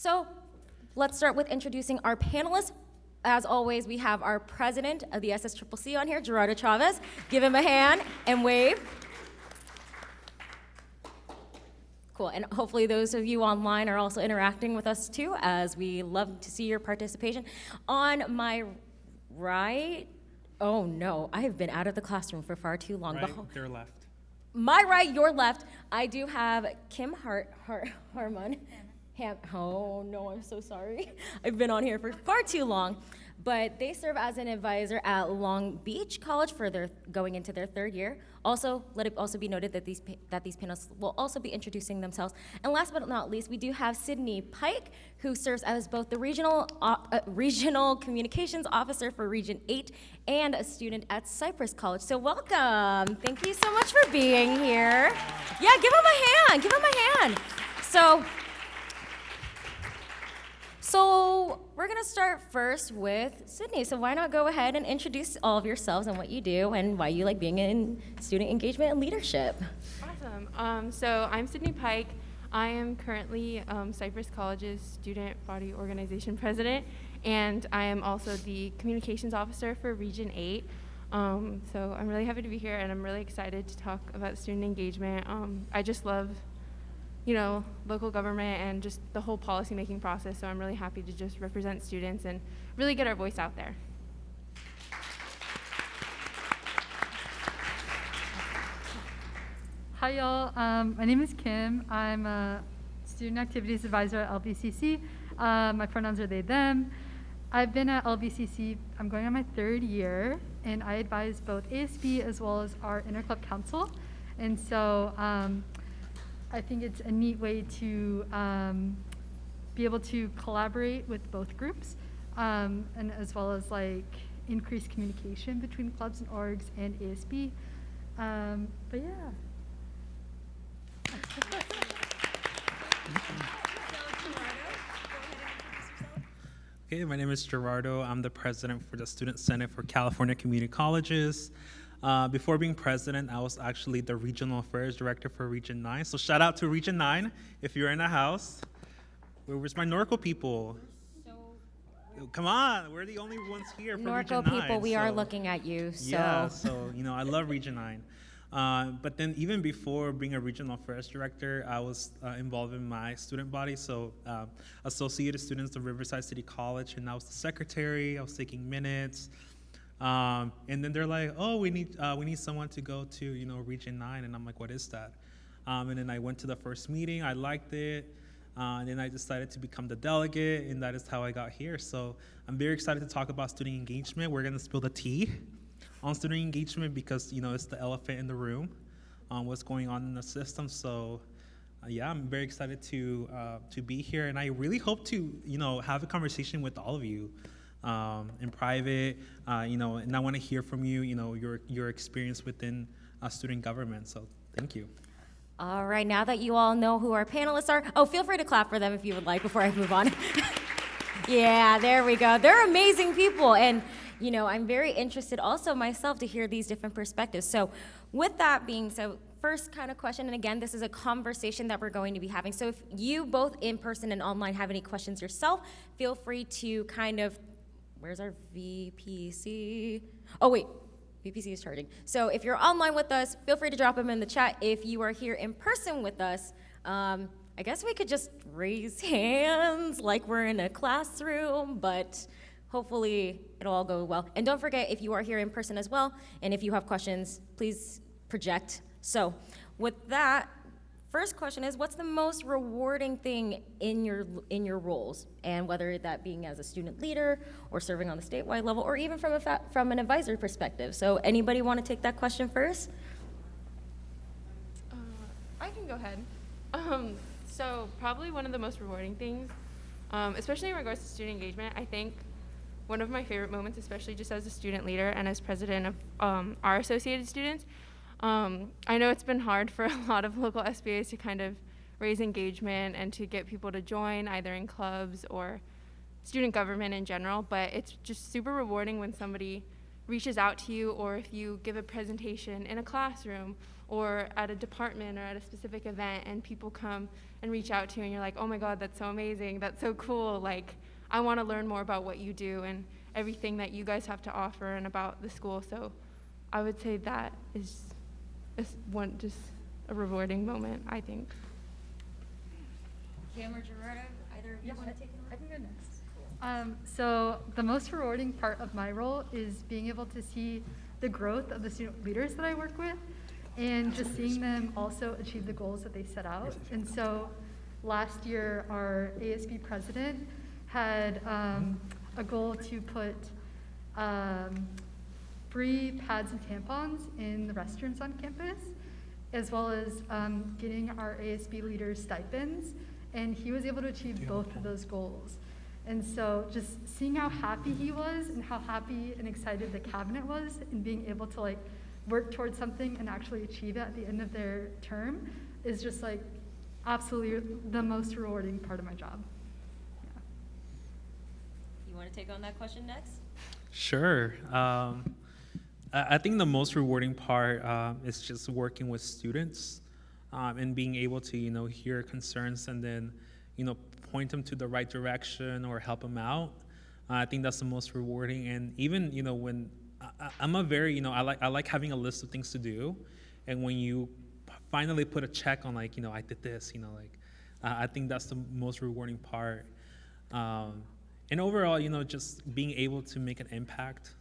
So let's start with introducing our panelists. As always, we have our president of the SSCCC on here, Gerardo Chavez. Give him a hand and wave. Cool, and hopefully those of you online are also interacting with us too, as we love to see your participation. On my right, oh no, I have been out of the classroom for far too long. Right, your left. My right, your left, I do have Kim Harmon. Oh no, I'm so sorry. I've been on here for far too long. But they serve as an advisor at Long Beach College for their going into their third year. Also, let it also be noted that these panelists will also be introducing themselves. And last but not least, we do have Sydney Pike, who serves as both the regional communications officer for Region 8 and a student at Cypress College. So welcome. Thank you so much for being here. Yeah, give them a hand. Give them a hand. So we're going to start first with Sydney. So why not go ahead and introduce all of yourselves and what you do and why you like being in student engagement and leadership. Awesome. So I'm Sydney Pike. I am currently Cypress College's student body organization president, and I am also the communications officer for Region 8. So I'm really happy to be here, and I'm really excited to talk about student engagement. I just love local government and just the whole policy-making process, so I'm really happy to just represent students and really get our voice out there. Hi, y'all. My name is Kim. I'm a student activities advisor at LVCC. My pronouns are they, them. I've been at LVCC, I'm going on my third year, and I advise both ASB as well as our interclub council. And so, I think it's a neat way to be able to collaborate with both groups, and as well as increase communication between clubs and orgs and ASB. But yeah. Okay, my name is Gerardo. I'm the president for the Student Senate for California Community Colleges. Before being president, I was actually the regional affairs director for Region 9. So shout out to Region 9 if you're in the house. Where's my Norco people? Come on, we're the only ones here for Region 9. Norco people, we are looking at you. So. Yeah, so I love Region 9. But then even before being a regional affairs director, I was involved in my student body. So Associated Students of Riverside City College, and I was the secretary. I was taking minutes. And then they're like, oh, we need someone to go to, Region 9. And I'm like, what is that? And then I went to the first meeting. I liked it. And then I decided to become the delegate, and that is how I got here. So I'm very excited to talk about student engagement. We're going to spill the tea on student engagement because, it's the elephant in the room, what's going on in the system. So, yeah, I'm very excited to be here. And I really hope to, have a conversation with all of you. In private, and I want to hear from you, your experience within student government. So thank you. All right, now that you all know who our panelists are, feel free to clap for them if you would like before I move on. Yeah, there we go. They're amazing people. And, I'm very interested also myself to hear these different perspectives. So with that being said, first kind of question, and again, this is a conversation that we're going to be having. So if you both in person and online have any questions yourself, feel free to where's our VPC? Oh, wait, VPC is charging. So if you're online with us, feel free to drop them in the chat. If you are here in person with us, I guess we could just raise hands like we're in a classroom, but hopefully it'll all go well. And don't forget, if you are here in person as well, and if you have questions, please project. So with that, first question is, what's the most rewarding thing in your roles, and whether that being as a student leader or serving on the statewide level, or even from an advisory perspective? So anybody want to take that question first? I can go ahead. So probably one of the most rewarding things, especially in regards to student engagement, I think one of my favorite moments, especially just as a student leader and as president of our associated students, I know it's been hard for a lot of local SBAs to kind of raise engagement and to get people to join either in clubs or student government in general, but it's just super rewarding when somebody reaches out to you, or if you give a presentation in a classroom or at a department or at a specific event and people come and reach out to you and you're like, oh my God, that's so amazing, that's so cool, like I want to learn more about what you do and everything that you guys have to offer and about the school. So I would say that is one, just a rewarding moment, I think. Kim or Gerardo, either of you want to take it on? I can go next. So the most rewarding part of my role is being able to see the growth of the student leaders that I work with and just seeing them also achieve the goals that they set out. And so last year, our ASB president had a goal to put free pads and tampons in the restrooms on campus, as well as getting our ASB leaders stipends. And he was able to achieve both of those goals. And so just seeing how happy he was and how happy and excited the cabinet was and being able to like work towards something and actually achieve it at the end of their term is just like absolutely the most rewarding part of my job. Yeah. You want to take on that question next? Sure. I think the most rewarding part is just working with students and being able to, hear concerns and then, point them to the right direction or help them out. I think that's the most rewarding. And even, when I'm a very, I like having a list of things to do. And when you finally put a check on like, I did this, I think that's the most rewarding part. And overall, just being able to make an impact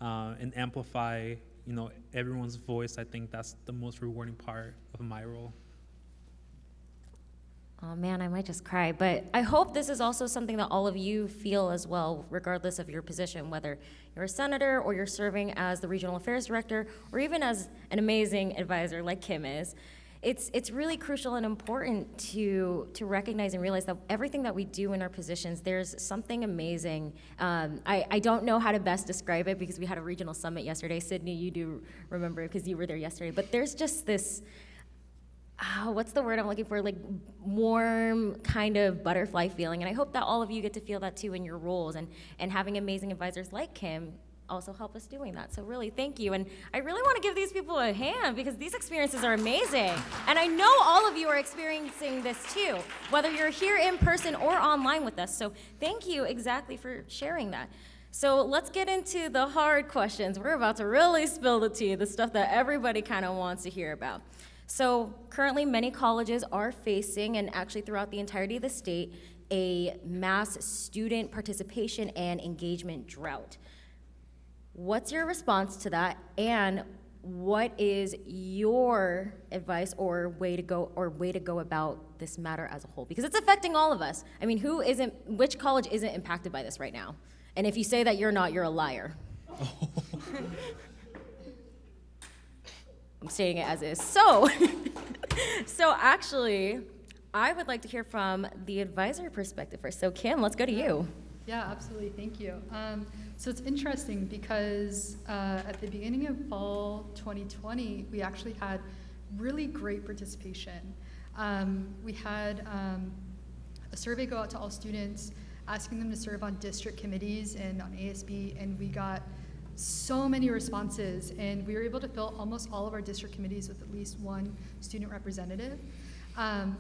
and amplify, everyone's voice, I think that's the most rewarding part of my role. Oh man, I might just cry, but I hope this is also something that all of you feel as well, regardless of your position, whether you're a senator or you're serving as the regional affairs director or even as an amazing advisor like Kim is. It's really crucial and important to recognize and realize that everything that we do in our positions, there's something amazing. I don't know how to best describe it because we had a regional summit yesterday. Sydney, you do remember because you were there yesterday, but there's just this, what's the word I'm looking for? Like warm kind of butterfly feeling. And I hope that all of you get to feel that too in your roles and having amazing advisors like Kim also help us doing that. So really, thank you. And I really want to give these people a hand because these experiences are amazing. And I know all of you are experiencing this too, whether you're here in person or online with us. So thank you exactly for sharing that. So let's get into the hard questions. We're about to really spill the tea, the stuff that everybody kind of wants to hear about. So currently many colleges are facing, and actually throughout the entirety of the state, a mass student participation and engagement drought. What's your response to that, and what is your advice or way to go about this matter as a whole? Because it's affecting all of us. I mean, which college isn't impacted by this right now? And if you say that you're not, you're a liar. I'm stating it as is. So actually, I would like to hear from the advisor perspective first. So Kim, let's go to you. Yeah, absolutely, thank you. So it's interesting because at the beginning of fall 2020, we actually had really great participation. We had a survey go out to all students, asking them to serve on district committees and on ASB, and we got so many responses, and we were able to fill almost all of our district committees with at least one student representative,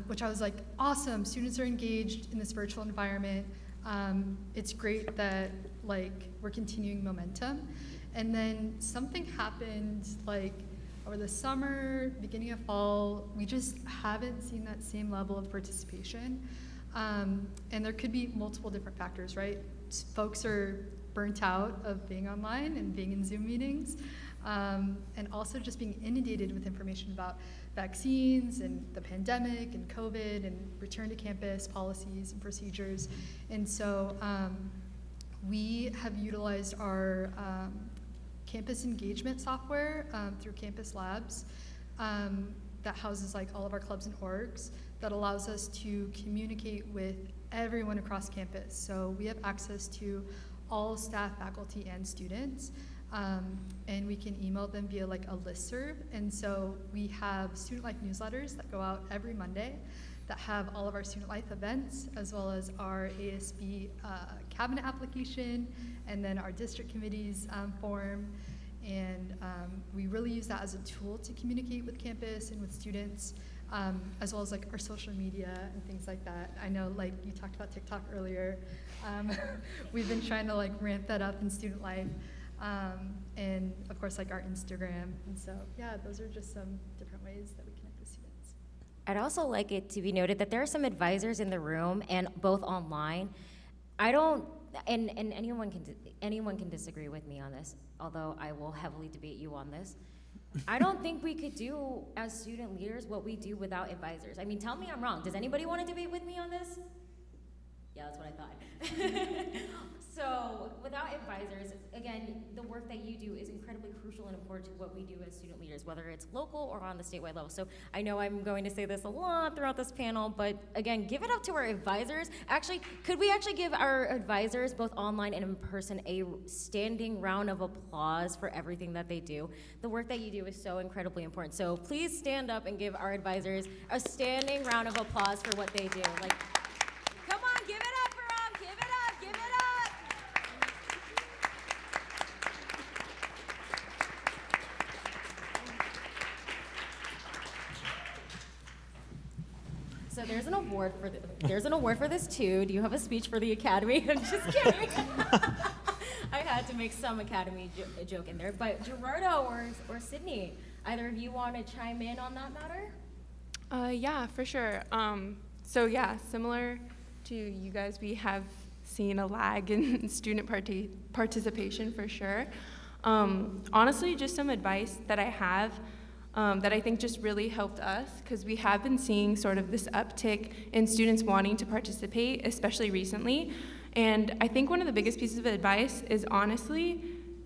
which I was like, awesome, students are engaged in this virtual environment. It's great that we're continuing momentum. And then something happened over the summer, beginning of fall. We just haven't seen that same level of participation. And there could be multiple different factors, right? Folks are burnt out of being online and being in Zoom meetings, and also just being inundated with information about vaccines and the pandemic and COVID and return to campus policies and procedures. And so we have utilized our campus engagement software through Campus Labs that houses all of our clubs and orgs that allows us to communicate with everyone across campus. So we have access to all staff, faculty, and students. And we can email them via a listserv. And so we have student-like newsletters that go out every Monday that have all of our student life events, as well as our ASB cabinet application, and then our district committees form. And we really use that as a tool to communicate with campus and with students, as well as like our social media and things like that. I know like you talked about TikTok earlier. We've been trying to like ramp that up in student life. And of course like our Instagram. And so yeah, those are just some different ways that we connect with students. I'd also like it to be noted that there are some advisors in the room and both online. I don't, and anyone can disagree with me on this, although I will heavily debate you on this. I don't think we could do as student leaders what we do without advisors. I mean, tell me I'm wrong. Does anybody want to debate with me on this? Yeah, that's what I thought. So without advisors, again, the work that you do is incredibly crucial and important to what we do as student leaders, whether it's local or on the statewide level. So I know I'm going to say this a lot throughout this panel, but again, give it up to our advisors. Actually, could we actually give our advisors, both online and in person, a standing round of applause for everything that they do? The work that you do is so incredibly important. So please stand up and give our advisors a standing round of applause for what they do. Like, come on, give it up for them, give it up, give it up. So there's an award for this too. Do you have a speech for the Academy? I'm just kidding. I had to make some Academy joke in there. But Gerardo or Sydney, either of you want to chime in on that matter? Yeah, for sure. So yeah, similar to you guys, we have seen a lag in student participation for sure. Honestly, just some advice that I have that I think just really helped us, because we have been seeing sort of this uptick in students wanting to participate, especially recently. And I think one of the biggest pieces of advice is honestly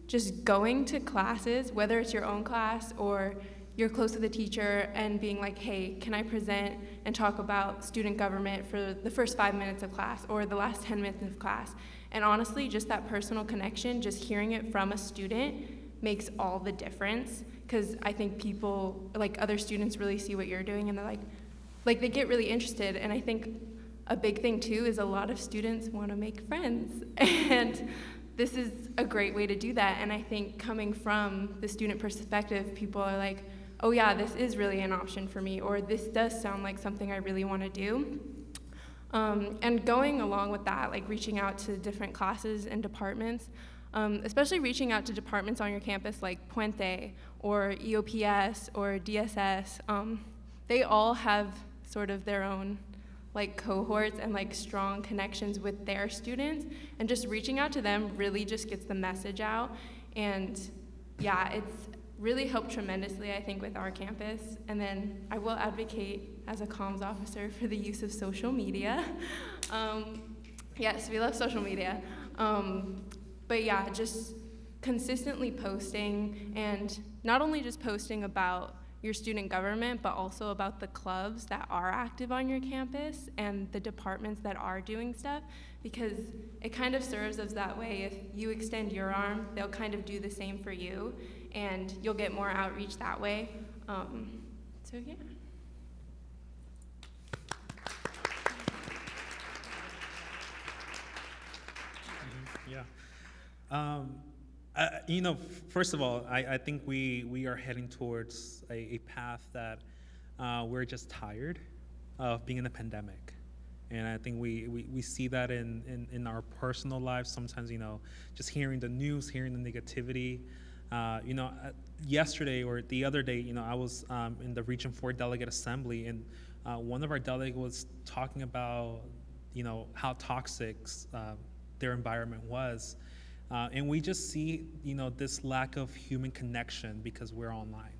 just going to classes, whether it's your own class or you're close to the teacher, and being like, hey, can I present and talk about student government for the first 5 minutes of class or the last 10 minutes of class? And honestly, just that personal connection, just hearing it from a student makes all the difference, because I think people, like other students, really see what you're doing and they're like they get really interested. And I think a big thing too is a lot of students want to make friends, and this is a great way to do that. And I think coming from the student perspective, people are like, oh yeah, this is really an option for me, or this does sound like something I really want to do. And going along with that, like reaching out to different classes and departments, especially reaching out to departments on your campus like Puente or EOPS or DSS. They all have sort of their own like cohorts and like strong connections with their students, and just reaching out to them really just gets the message out. And yeah, it's really helped tremendously, I think, with our campus. And then I will advocate as a comms officer for the use of social media. Yes, we love social media. But yeah, just consistently posting, and not only just posting about your student government, but also about the clubs that are active on your campus and the departments that are doing stuff, because it kind of serves as that way. If you extend your arm, they'll kind of do the same for you, and you'll get more outreach that way. So yeah. Yeah. First of all, I think we are heading towards a path that we're just tired of being in a pandemic. And I think we see that in our personal lives sometimes, just hearing the news, hearing the negativity. Yesterday or the other day, I was in the Region 4 Delegate Assembly, and one of our delegates was talking about, how toxic their environment was. And we just see, this lack of human connection because we're online.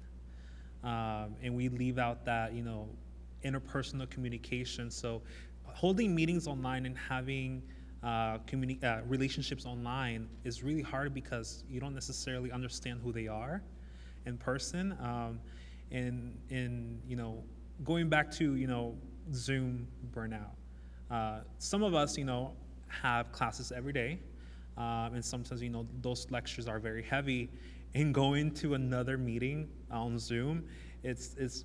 And we leave out that, interpersonal communication. So holding meetings online and having relationships online is really hard, because you don't necessarily understand who they are in person. And going back to, Zoom burnout. Some of us, have classes every day. And sometimes, those lectures are very heavy, and going to another meeting on Zoom, it's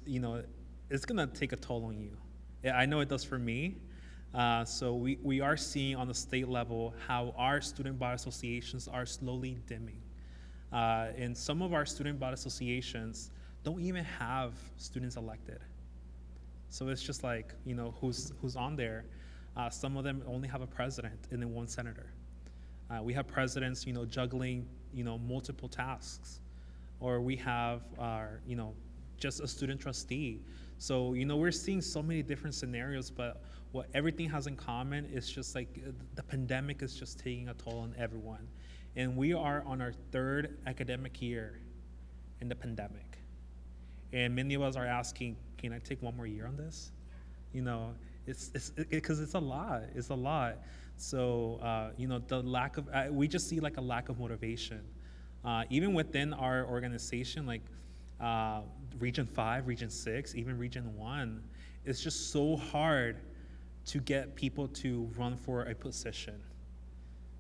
gonna take a toll on you. I know it does for me. So we are seeing on the state level how our student body associations are slowly dimming. And some of our student body associations don't even have students elected. So it's just like, who's on there. Some of them only have a president and then one senator. We have presidents, juggling, multiple tasks. Or we have our, just a student trustee. So, we're seeing so many different scenarios, but what everything has in common is just like the pandemic is just taking a toll on everyone. And we are on our third academic year in the pandemic. And many of us are asking, can I take one more year on this? Because it's a lot. It's a lot. So, the lack of, we just see like a lack of motivation. Even within our organization, like Region 5, Region 6, even Region 1, it's just so hard to get people to run for a position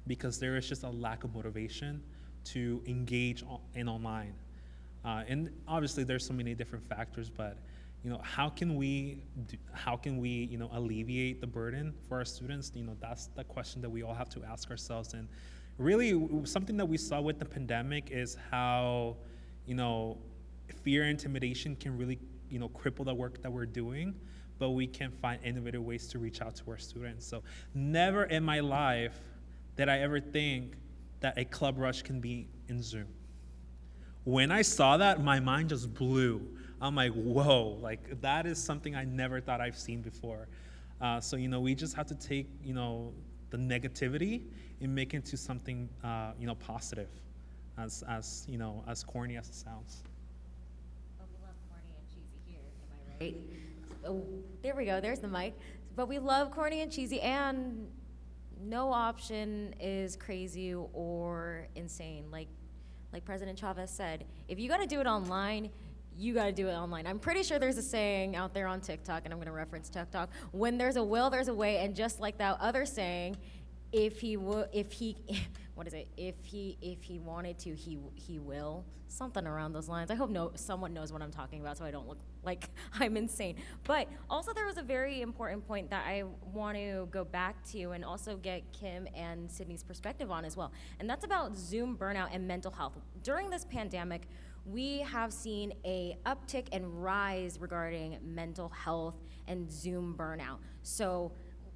because there is just a lack of motivation to engage in online. And obviously there's so many different factors, but how can we alleviate the burden for our students? That's the question that we all have to ask ourselves. And really something that we saw with the pandemic is how, fear and intimidation can really, cripple the work that we're doing, but we can find innovative ways to reach out to our students. So never in my life did I ever think that a club rush can be in Zoom. When I saw that, my mind just blew. I'm like, whoa, like that is something I never thought I've seen before. So, we just have to take, the negativity and make it into something, positive, as corny as it sounds. Oh, we love corny and cheesy here, am I right? Oh, there we go, there's the mic. But we love corny and cheesy, and no option is crazy or insane. Like President Chavez said, if you gotta do it online, you gotta do it online. I'm pretty sure there's a saying out there on TikTok, and I'm gonna reference TikTok, when there's a will, there's a way, and just like that other saying, if he wanted to, he will. Something around those lines. I hope someone knows what I'm talking about so I don't look like I'm insane. But also there was a very important point that I want to go back to and also get Kim and Sydney's perspective on as well. And that's about Zoom burnout and mental health. During this pandemic, we have seen a uptick and rise regarding mental health and Zoom burnout. So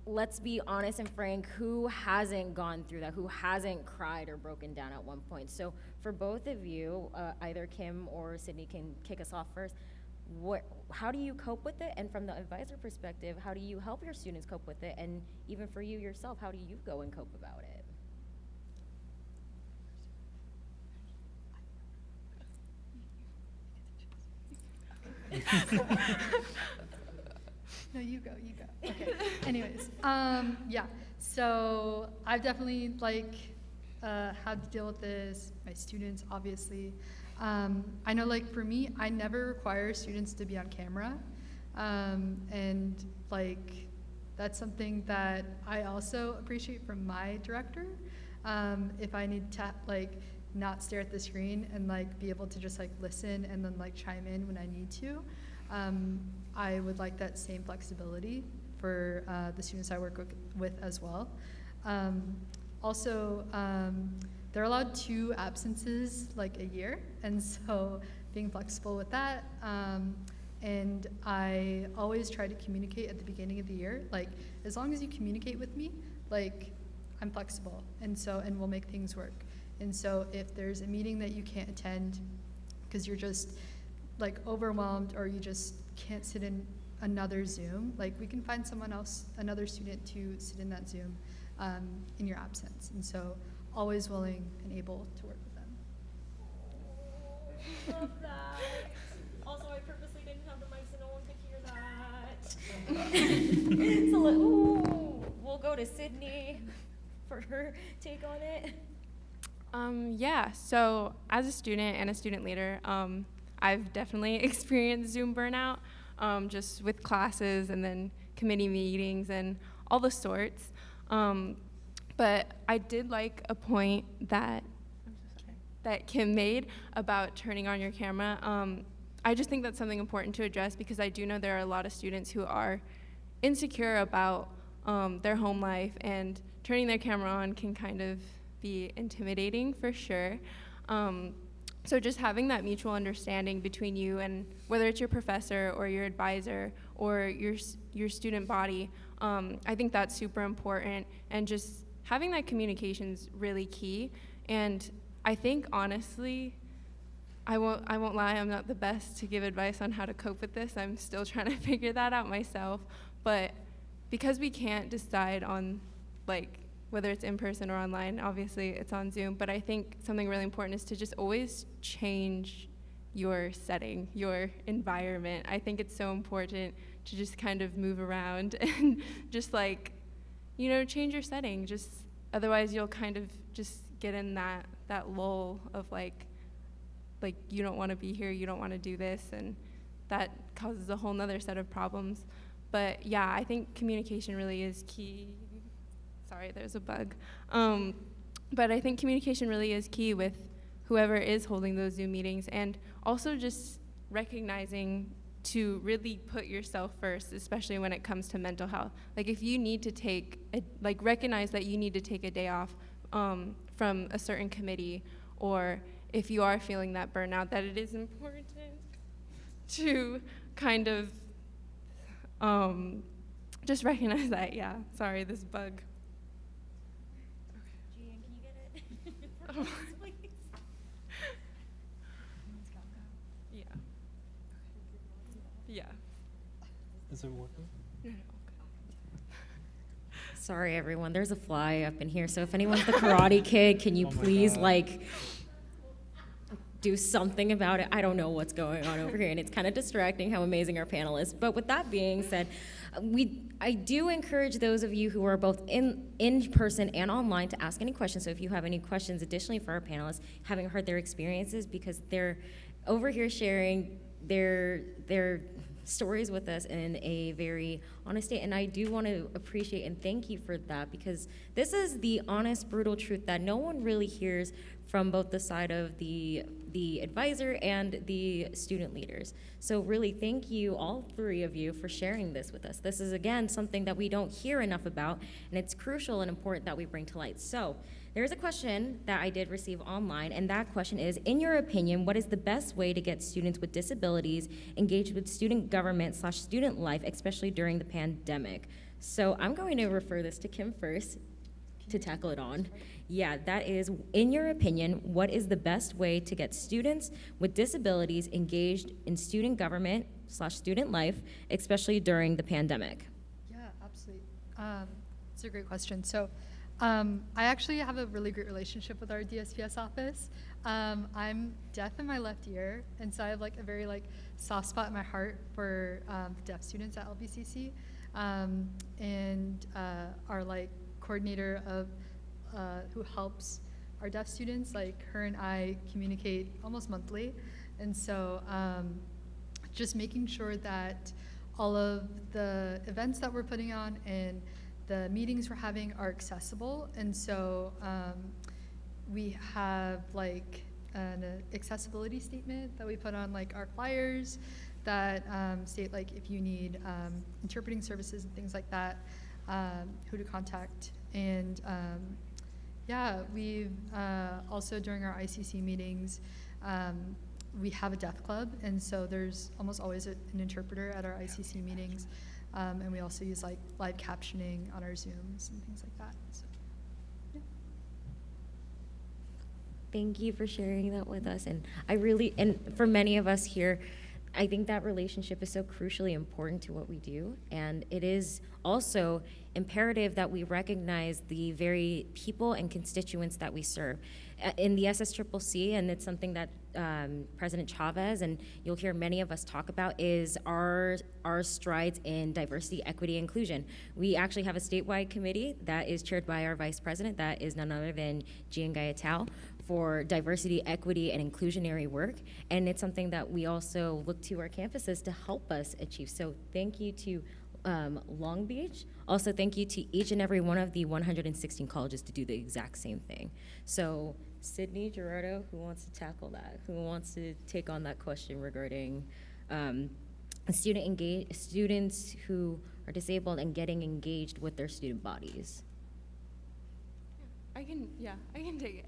let's be honest and frank, who hasn't gone through that? Who hasn't cried or broken down at one point? So for both of you, either Kim or Sydney can kick us off first. How do you cope with it? And from the advisor perspective, how do you help your students cope with it? And even for you yourself, how do you go and cope about it? No, you go. Okay. Anyways, yeah. So I've definitely had to deal with this. My students, obviously. I know, for me, I never require students to be on camera, and that's something that I also appreciate from my director. If I need to not stare at the screen and be able to just listen and then chime in when I need to. I would like that same flexibility for the students I work with as well. Also, they're allowed 2 absences a year, and so being flexible with that. And I always try to communicate at the beginning of the year. As long as you communicate with me, I'm flexible, and we'll make things work. And so if there's a meeting that you can't attend because you're just overwhelmed, or you just can't sit in another Zoom, we can find someone else, another student, to sit in that Zoom in your absence. And so always willing and able to work with them. Love that. Also, I purposely didn't have the mic so no one could hear that. So we'll go to Sydney for her take on it. Yeah, so as a student and a student leader, I've definitely experienced Zoom burnout, just with classes and then committee meetings and all the sorts. But I did like a point that Kim made about turning on your camera. I just think that's something important to address, because I do know there are a lot of students who are insecure about their home life, and turning their camera on can kind of be intimidating for sure. So just having that mutual understanding between you and whether it's your professor or your advisor or your student body, I think that's super important, and just having that communication's really key. And I think honestly, I won't lie, I'm not the best to give advice on how to cope with this. I'm still trying to figure that out myself. But because we can't decide on like whether it's in person or online, obviously it's on Zoom, but I think something really important is to just always change your setting, your environment. I think it's so important to just kind of move around and just like, you know, change your setting. Just otherwise you'll kind of just get in that lull of like you don't want to be here, you don't want to do this, and that causes a whole nother set of problems. But yeah, I think communication really is key. Sorry, there's a bug. But I think communication really is key with whoever is holding those Zoom meetings, and also just recognizing to really put yourself first, especially when it comes to mental health. Like if you need to recognize that you need to take a day off from a certain committee, or if you are feeling that burnout, that it is important to kind of just recognize that. Yeah, sorry, this bug. Gian, can you get it? Oh. Please. Yeah. Yeah. Is it working? No. Sorry, everyone. There's a fly up in here. So if anyone's the Karate Kid, can you Oh my please God. do something about it? I don't know what's going on over here, and it's kind of distracting how amazing our panel is. But with that being said, I do encourage those of you who are both in person and online to ask any questions. So if you have any questions additionally for our panelists, having heard their experiences, because they're over here sharing their stories with us in a very honest state, and I do want to appreciate and thank you for that, because this is the honest, brutal truth that no one really hears from both the side of the advisor and the student leaders. So really thank you, all three of you, for sharing this with us. This is, again, something that we don't hear enough about, and it's crucial and important that we bring to light. So there is a question that I did receive online, and that question is, in your opinion, what is the best way to get students with disabilities engaged with student government/student life, especially during the pandemic? So I'm going to refer this to Kim first to tackle it on. Yeah, that is, in your opinion, what is the best way to get students with disabilities engaged in student government/student life, especially during the pandemic? Yeah, absolutely. It's a great question. So I actually have a really great relationship with our DSPS office. I'm deaf in my left ear, and so I have like a very soft spot in my heart for deaf students at LBCC. And our coordinator of who helps our deaf students, her and I communicate almost monthly. And so just making sure that all of the events that we're putting on and the meetings we're having are accessible. And so we have an accessibility statement that we put on our flyers that state if you need interpreting services and things like that, who to contact. And yeah, we've also during our ICC meetings, we have a deaf club, and so there's almost always an interpreter at our ICC meetings, and we also use live captioning on our Zooms and things like that. So, yeah. Thank you for sharing that with us. And and for many of us here, I think that relationship is so crucially important to what we do. And it is also imperative that we recognize the very people and constituents that we serve. In the SSCCC, and it's something that President Chavez, and you'll hear many of us talk about, is our strides in diversity, equity, inclusion. We actually have a statewide committee that is chaired by our vice president, that is none other than Gian Gayatao, for diversity, equity, and inclusionary work. And it's something that we also look to our campuses to help us achieve. So thank you to Long Beach. Also, thank you to each and every one of the 116 colleges to do the exact same thing. So Sydney, Gerardo, who wants to tackle that? Who wants to take on that question regarding students who are disabled and getting engaged with their student bodies? I can take it.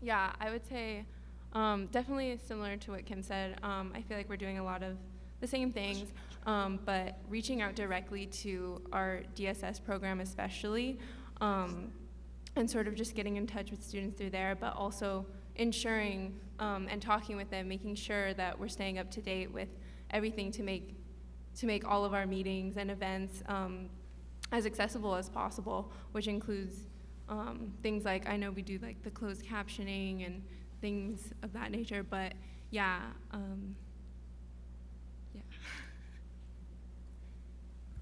Yeah, I would say definitely similar to what Kim said. I feel like we're doing a lot of the same things, but reaching out directly to our DSS program especially, and sort of just getting in touch with students through there, but also ensuring and talking with them, making sure that we're staying up to date with everything to make all of our meetings and events as accessible as possible, which includes things like, I know we do like the closed captioning and things of that nature, but yeah.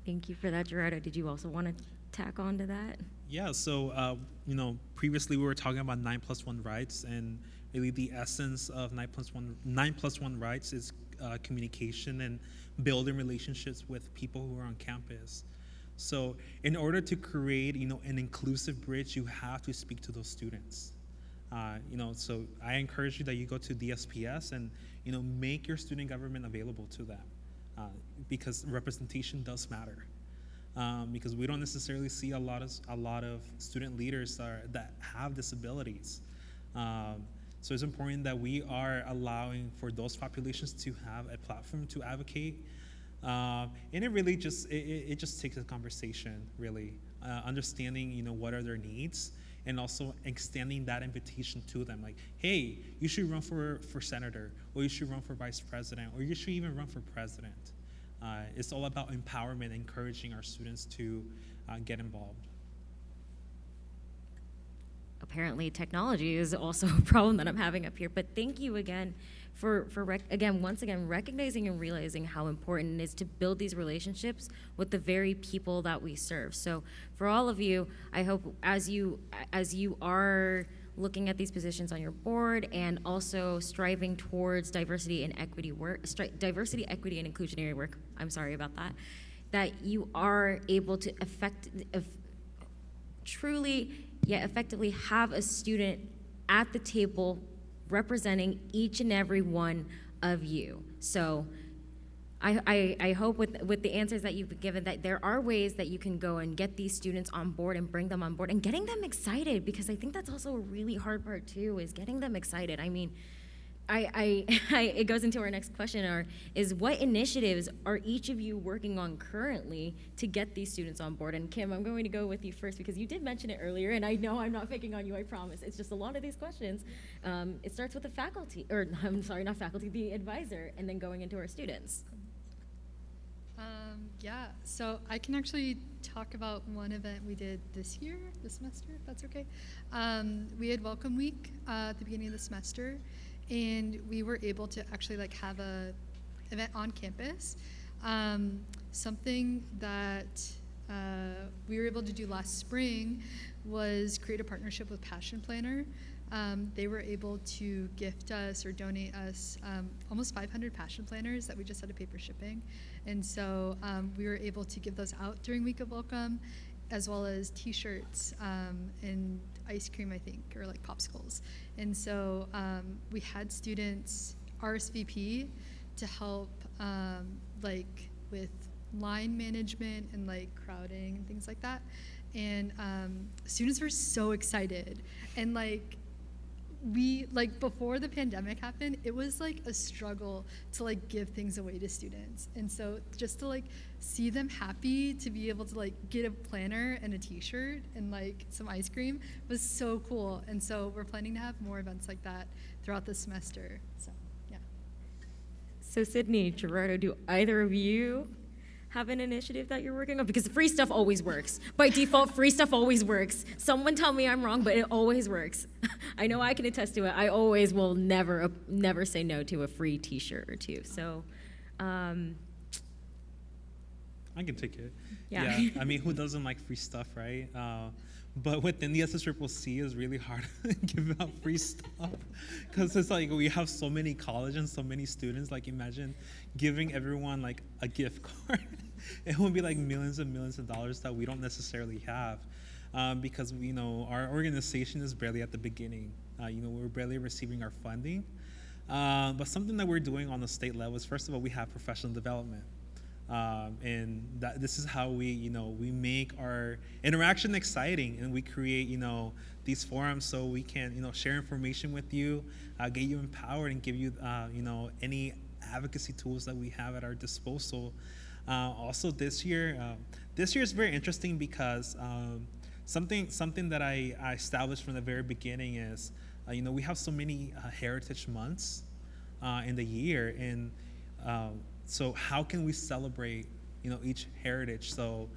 Thank you for that, Gerardo. Did you also want to tack on to that? Yeah, so, previously we were talking about 9+1 rights, and really the essence of 9+1 rights is communication and building relationships with people who are on campus. So in order to create, an inclusive bridge, you have to speak to those students. So I encourage you that you go to DSPS and, make your student government available to them, because representation does matter. Because we don't necessarily see a lot of student leaders that have disabilities. So it's important that we are allowing for those populations to have a platform to advocate. And it really it just takes a conversation, really, understanding, what are their needs, and also extending that invitation to them, like, hey, you should run for senator, or you should run for vice president, or you should even run for president. It's all about empowerment, encouraging our students to get involved. Apparently technology is also a problem that I'm having up here, but thank you again for once again recognizing and realizing how important it is to build these relationships with the very people that we serve. So for all of you, I hope as you are looking at these positions on your board and also striving towards diversity, equity, and inclusionary work, I'm sorry about that, that you are able to truly yet effectively have a student at the table representing each and every one of you. So I hope with the answers that you've been given that there are ways that you can go and get these students on board and bring them on board and getting them excited, because I think that's also a really hard part too, is getting them excited. I mean, it goes into our next question, is what initiatives are each of you working on currently to get these students on board? And Kim, I'm going to go with you first because you did mention it earlier, and I know I'm not picking on you, I promise. It's just a lot of these questions. It starts with the faculty, or I'm sorry, not faculty, the advisor, and then going into our students. Yeah, so I can actually talk about one event we did this semester, if that's okay. We had Welcome Week at the beginning of the semester, and we were able to actually have a event on campus. Something that we were able to do last spring was create a partnership with Passion Planner. They were able to gift us or donate us almost 500 Passion Planners that we just had to pay for shipping. And so we were able to give those out during Week of Welcome, as well as t-shirts and ice cream, I think, or popsicles. And so we had students RSVP to help with line management and crowding and things like that. And students were so excited. And we before the pandemic happened, it was a struggle to give things away to students. And so just to see them happy to be able to get a planner and a t-shirt and some ice cream was so cool. And so we're planning to have more events like that throughout the semester. So yeah. So Sydney, Gerardo, do either of you have an initiative that you're working on? Because free stuff always works. By default, free stuff always works. Someone tell me I'm wrong, but it always works. I know I can attest to it. I always will never say no to a free t-shirt or two. So, I can take it. Yeah. I mean, who doesn't like free stuff, right? But within the SSCCC, it's really hard to give out free stuff because it's we have so many colleges and so many students. Imagine giving everyone a gift card. It would be millions and millions of dollars that we don't necessarily have, because our organization is barely at the beginning. We're barely receiving our funding. But something that we're doing on the state level is, first of all, we have professional development. And this is how we make our interaction exciting, and we create, these forums so we can, share information with you, get you empowered, and give you, any advocacy tools that we have at our disposal. Also, this year is very interesting because something that I established from the very beginning is, we have so many heritage months in the year, and so how can we celebrate, each heritage? So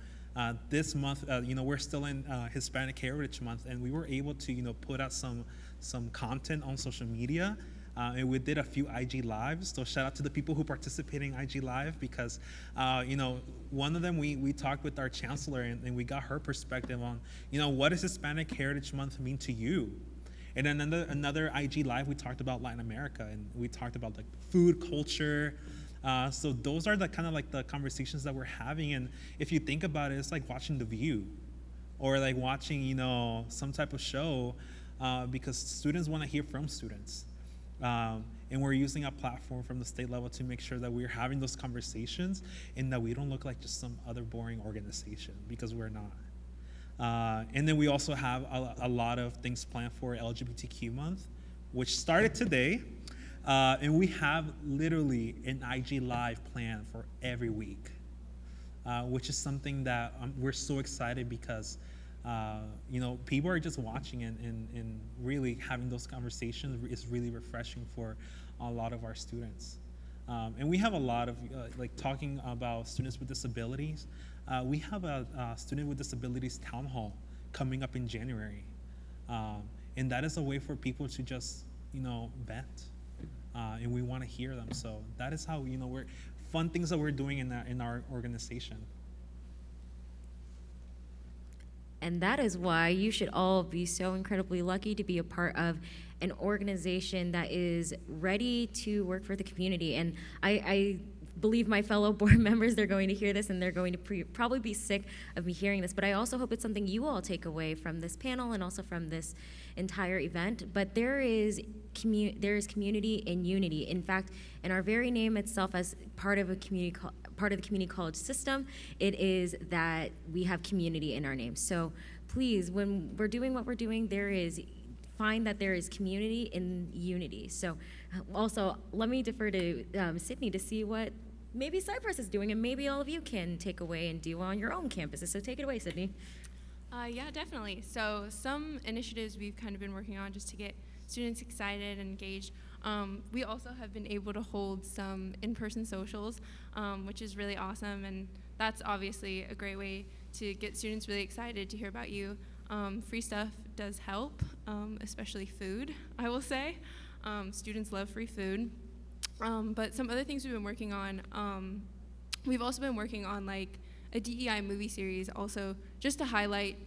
this month, we're still in Hispanic Heritage Month, and we were able to, put out some content on social media. And we did a few IG Lives, so shout out to the people who participated in IG Live, because, one of them, we talked with our chancellor, and we got her perspective on, what does Hispanic Heritage Month mean to you? And then another IG Live, we talked about Latin America, and we talked about like food culture. So those are the kind of like the conversations that we're having. And if you think about it, it's like watching The View, or like watching, some type of show, because students want to hear from students. And we're using a platform from the state level to make sure that we're having those conversations, and that we don't look like just some other boring organization, because we're not. And then we also have a lot of things planned for LGBTQ month, which started today. And we have literally an IG Live plan for every week, which is something that we're so excited, because people are just watching, and really having those conversations is really refreshing for a lot of our students. And we have a lot of, like, talking about students with disabilities. We have a student with disabilities town hall coming up in January. And that is a way for people to just, vent. And we want to hear them. So that is how, we're fun things that we're doing in our organization. And that is why you should all be so incredibly lucky to be a part of an organization that is ready to work for the community. And I believe my fellow board members, they're going to hear this, and they're going to probably be sick of me hearing this, but I also hope it's something you all take away from this panel and also from this entire event. But there is community in unity. In fact, in our very name itself, as part of the community college system, it is that we have community in our name. So please, when we're doing what we're doing, find that there is community in unity. So also, let me defer to Sydney to see what maybe Cypress is doing, and maybe all of you can take away and do on your own campuses. So take it away, Sydney. Yeah, definitely. So some initiatives we've kind of been working on just to get students excited and engaged. We also have been able to hold some in-person socials, which is really awesome, and that's obviously a great way to get students really excited to hear about you. Free stuff does help, especially food, I will say. Students love free food. But some other things we've been working on, we've also been working on like a DEI movie series also, just to highlight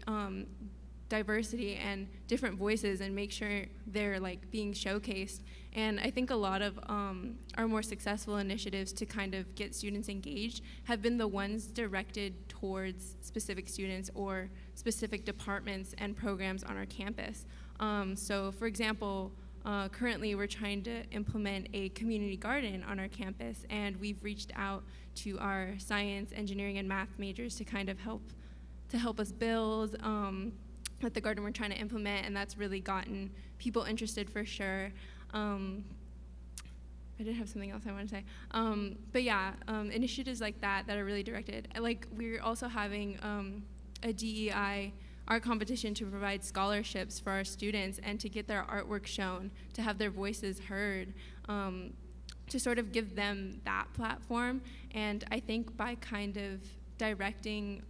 diversity and different voices and make sure they're like being showcased. And I think a lot of our more successful initiatives to kind of get students engaged have been the ones directed towards specific students or specific departments and programs on our campus. So for example, currently we're trying to implement a community garden on our campus, and we've reached out to our science, engineering, and math majors to kind of help us build with the garden we're trying to implement, and that's really gotten people interested for sure. I did have something else I want to say. But yeah, initiatives like that are really directed. Like, we're also having a DEI art competition to provide scholarships for our students and to get their artwork shown, to have their voices heard, to sort of give them that platform. And I think by kind of directing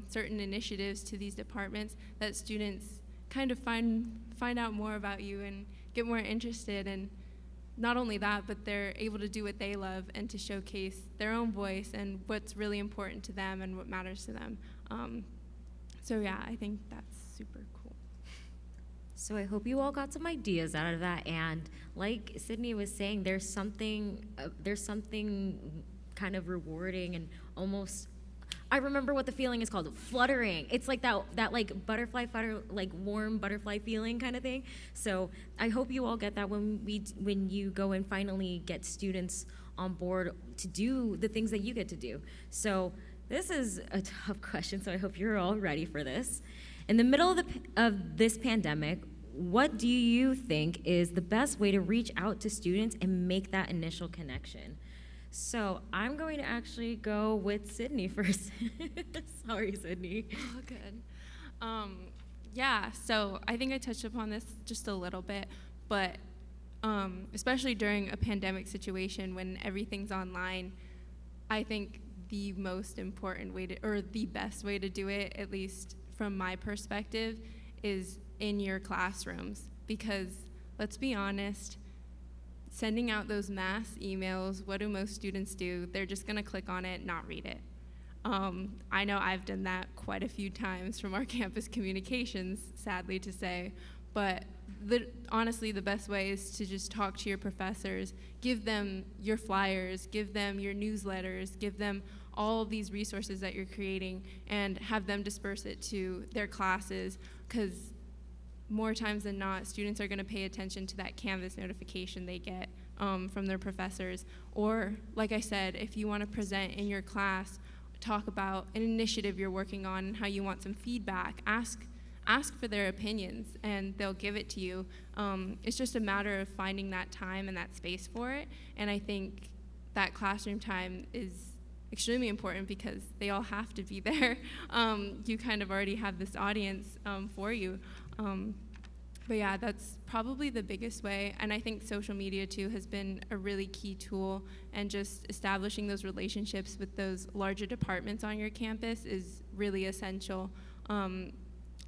certain initiatives to these departments, that students kind of find out more about you and get more interested. And not only that, but they're able to do what they love and to showcase their own voice and what's really important to them and what matters to them. So yeah, I think that's super cool. So I hope you all got some ideas out of that. And like Sydney was saying, there's something kind of rewarding and almost, I remember what the feeling is called, fluttering. It's like that like butterfly flutter, like warm butterfly feeling kind of thing. So I hope you all get that when you go and finally get students on board to do the things that you get to do. So this is a tough question, so I hope you're all ready for this. In the middle of this pandemic, what do you think is the best way to reach out to students and make that initial connection? So I'm going to actually go with Sydney first. Sorry, Sydney. Oh, good. Yeah, so I think I touched upon this just a little bit, but especially during a pandemic situation when everything's online, I think the most important way to, or the best way to do it, at least from my perspective, is in your classrooms. Because let's be honest, sending out those mass emails, what do most students do? They're just gonna click on it, not read it. I know I've done that quite a few times from our campus communications, sadly to say, but honestly, the best way is to just talk to your professors, give them your flyers, give them your newsletters, give them all of these resources that you're creating, and have them disperse it to their classes, because more times than not, students are going to pay attention to that Canvas notification they get from their professors. Or, like I said, if you want to present in your class, talk about an initiative you're working on and how you want some feedback, ask for their opinions, and they'll give it to you. It's just a matter of finding that time and that space for it, and I think that classroom time is extremely important because they all have to be there. You kind of already have this audience for you. But yeah, that's probably the biggest way, and I think social media too has been a really key tool, and just establishing those relationships with those larger departments on your campus is really essential.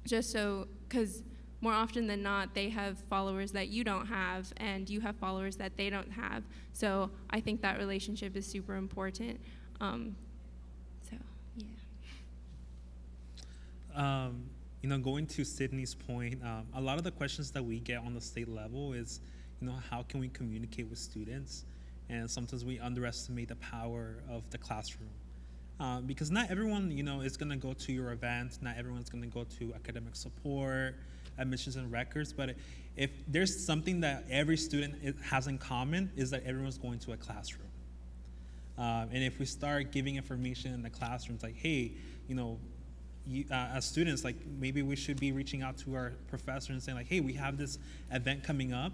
Just so, because more often than not, they have followers that you don't have, and you have followers that they don't have. So I think that relationship is super important. So, yeah. Going to Sydney's point, a lot of the questions that we get on the state level is, how can we communicate with students? And sometimes we underestimate the power of the classroom. Because not everyone, is going to go to your event. Not everyone's going to go to academic support, admissions and records. But if there's something that every student has in common, is that everyone's going to a classroom. And if we start giving information in the classrooms, like, hey, as students, like, maybe we should be reaching out to our professor and saying, like, hey, we have this event coming up.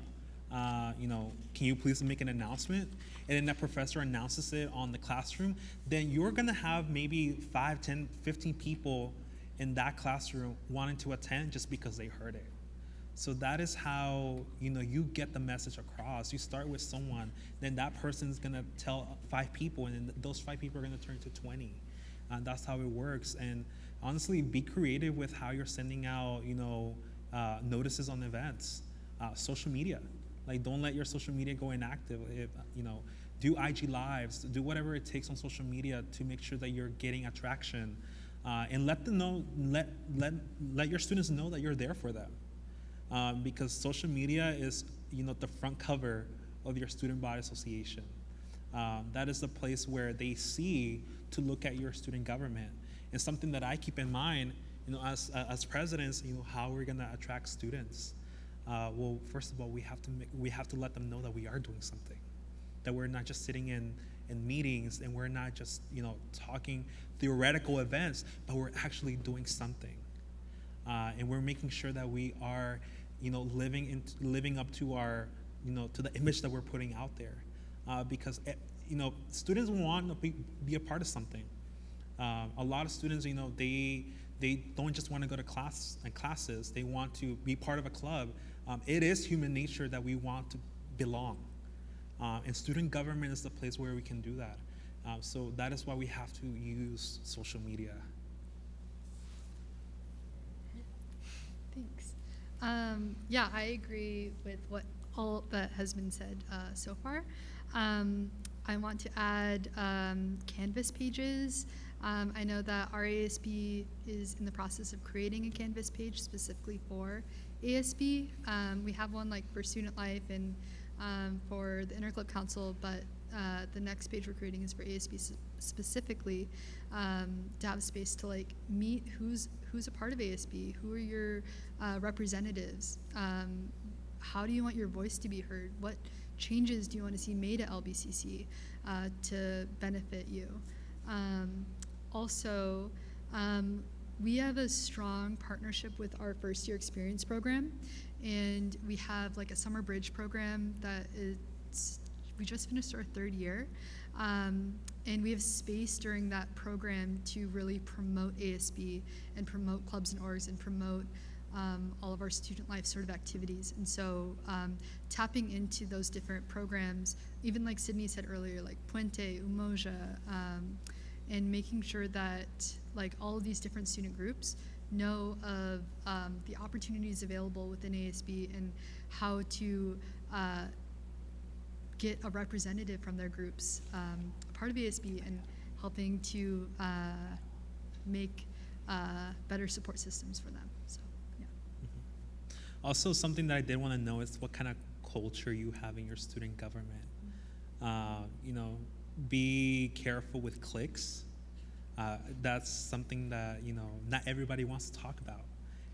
Can you please make an announcement? And then that professor announces it on the classroom, then you're gonna have maybe 5, 10, 15 people in that classroom wanting to attend just because they heard it. So that is how, you get the message across. You start with someone, then that person's gonna tell 5 people, and then those 5 people are gonna turn to 20. That's how it works. And honestly, be creative with how you're sending out, notices on events, social media. Like, don't let your social media go inactive. Do IG lives, do whatever it takes on social media to make sure that you're getting attraction, and let them know, let your students know that you're there for them, because social media is, the front cover of your student body association. That is the place where they see to look at your student government. And something that I keep in mind, as presidents, how we're gonna attract students. Well, first of all, we have to let them know that we are doing something, that we're not just sitting in meetings, and we're not just talking theoretical events, but we're actually doing something, and we're making sure that we are living up to our to the image that we're putting out there, because students want to be a part of something. A lot of students, they don't just want to go to classes. They want to be part of a club. It is human nature that we want to belong. And student government is the place where we can do that. So that is why we have to use social media. Thanks. Yeah, I agree with what all that has been said so far. I want to add Canvas pages. I know that our ASB is in the process of creating a Canvas page specifically for ASB. We have one like for student life and for the Interclub Council, but the next page we're creating is for ASB specifically, to have space to like meet who's a part of ASB, who are your representatives, how do you want your voice to be heard, what changes do you want to see made at LBCC to benefit you? Also, we have a strong partnership with our first year experience program, and we have like a summer bridge program that we just finished our 3rd year, and we have space during that program to really promote ASB and promote clubs and orgs and promote all of our student life sort of activities. And so tapping into those different programs, even like Sydney said earlier, like Puente, Umoja, and making sure that like all of these different student groups know of the opportunities available within ASB and how to get a representative from their groups part of ASB and helping to make better support systems for them. So, yeah. Mm-hmm. Also, something that I did want to know is what kind of culture you have in your student government. You know, be careful with cliques. That's something that, you know, not everybody wants to talk about,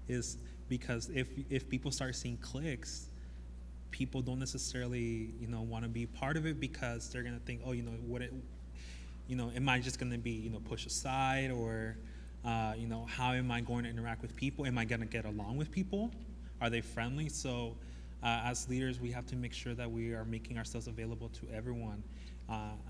is because if people start seeing cliques, people don't necessarily, you know, want to be part of it because they're gonna think, oh, you know, am I just gonna be, you know, pushed aside, or, you know, how am I going to interact with people? Am I gonna get along with people? Are they friendly? So, as leaders, we have to make sure that we are making ourselves available to everyone.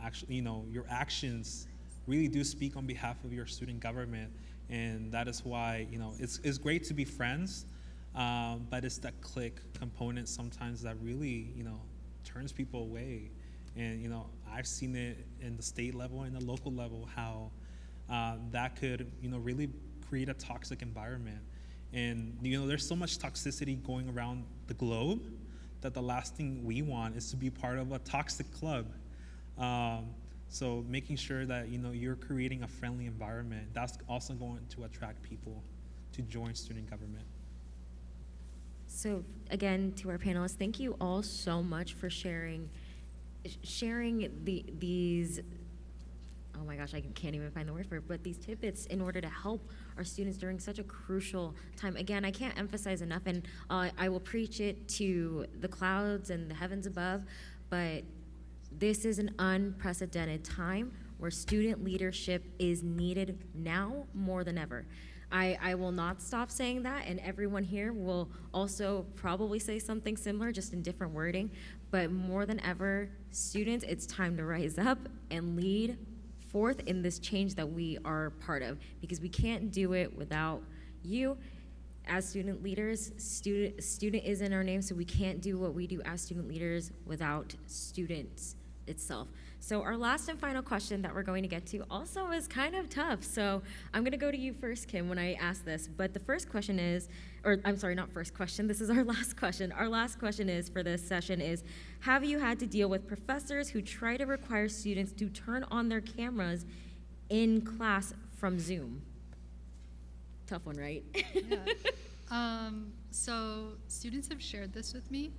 Actually, you know, your actions really do speak on behalf of your student government, and that is why, you know, it's great to be friends. But it's that click component sometimes that really, you know, turns people away. And, you know, I've seen it in the state level and the local level, how that could, you know, really create a toxic environment. And, you know, there's so much toxicity going around the globe that the last thing we want is to be part of a toxic club. So making sure that, you know, you're creating a friendly environment, that's also going to attract people to join student government. So again, to our panelists, thank you all so much for sharing these, oh my gosh, I can't even find the word for it, but these tidbits in order to help our students during such a crucial time. Again, I can't emphasize enough, and I will preach it to the clouds and the heavens above, but this is an unprecedented time where student leadership is needed now more than ever. I will not stop saying that, and everyone here will also probably say something similar, just in different wording. But more than ever, students, it's time to rise up and lead forth in this change that we are part of, because we can't do it without you. As student leaders, student is in our name, so we can't do what we do as student leaders without students itself. So our last and final question that we're going to get to also is kind of tough. So I'm going to go to you first, Kim, when I ask this. But the first question is, or I'm sorry, not first question, this is our last question. Our last question is for this session is, have you had to deal with professors who try to require students to turn on their cameras in class from Zoom? Tough one, right? Yeah. So students have shared this with me.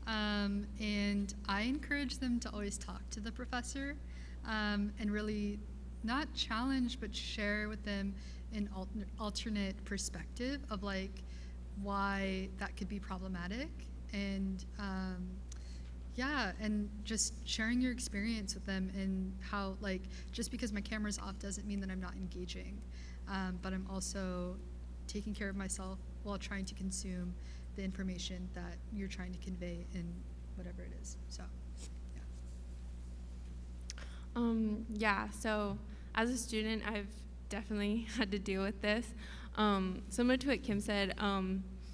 And I encourage them to always talk to the professor and really not challenge, but share with them an alternate perspective of like why that could be problematic. And yeah, and just sharing your experience with them and how like just because my camera's off doesn't mean that I'm not engaging, but I'm also taking care of myself while trying to consume the information that you're trying to convey in whatever it is. So, yeah. Yeah, so as a student, I've definitely had to deal with this. Similar to what Kim said,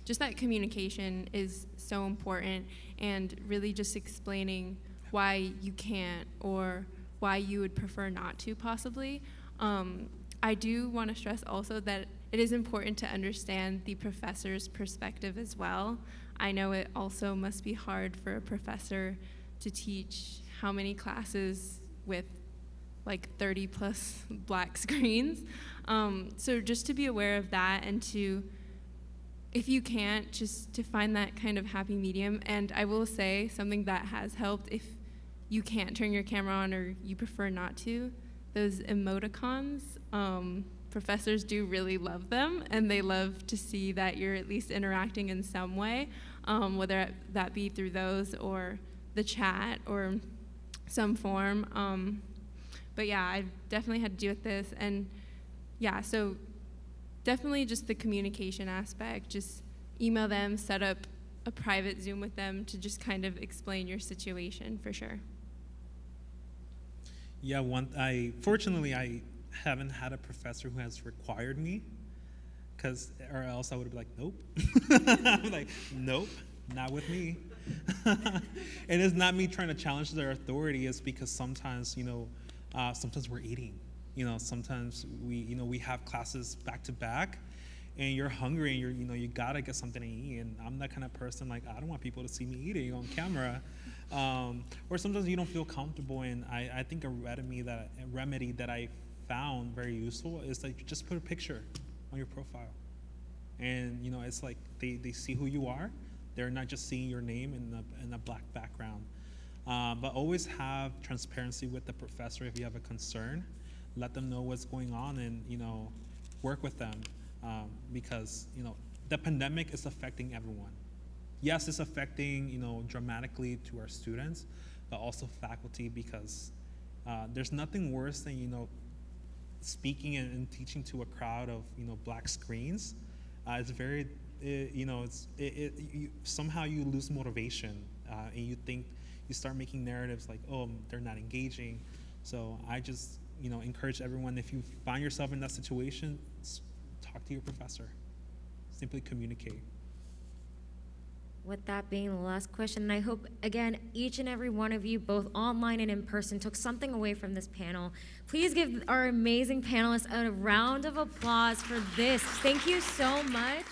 just that communication is so important, and really just explaining why you can't or why you would prefer not to possibly. I do want to stress also that it is important to understand the professor's perspective as well. I know it also must be hard for a professor to teach how many classes with like 30 plus black screens. So just to be aware of that, and to, if you can't, just to find that kind of happy medium. And I will say something that has helped, if you can't turn your camera on or you prefer not to, those emoticons, professors do really love them, and they love to see that you're at least interacting in some way, whether that be through those or the chat or some form. But yeah, I've definitely had to deal with this. And yeah, so definitely just the communication aspect. Just email them, set up a private Zoom with them to just kind of explain your situation for sure. Yeah, fortunately I haven't had a professor who has required me, or else I would be like, nope. I'm like, nope, not with me. And it's not me trying to challenge their authority. It's because sometimes, sometimes we're eating. Sometimes we have classes back to back, and you're hungry, and you gotta get something to eat. And I'm that kind of person, like, I don't want people to see me eating on camera. Or sometimes you don't feel comfortable, and I think a remedy that I found very useful is that you just put a picture on your profile. And it's like they see who you are. They're not just seeing your name in a black background. But always have transparency with the professor if you have a concern. Let them know what's going on, and work with them, because the pandemic is affecting everyone. Yes, it's affecting dramatically to our students, but also faculty, because there's nothing worse than speaking and teaching to a crowd of black screens. It's very somehow you lose motivation, and you start making narratives like, oh, they're not engaging. So I just encourage everyone, if you find yourself in that situation, talk to your professor. Simply communicate. With that being the last question, and I hope, again, each and every one of you, both online and in person, took something away from this panel. Please give our amazing panelists a round of applause for this. Thank you so much.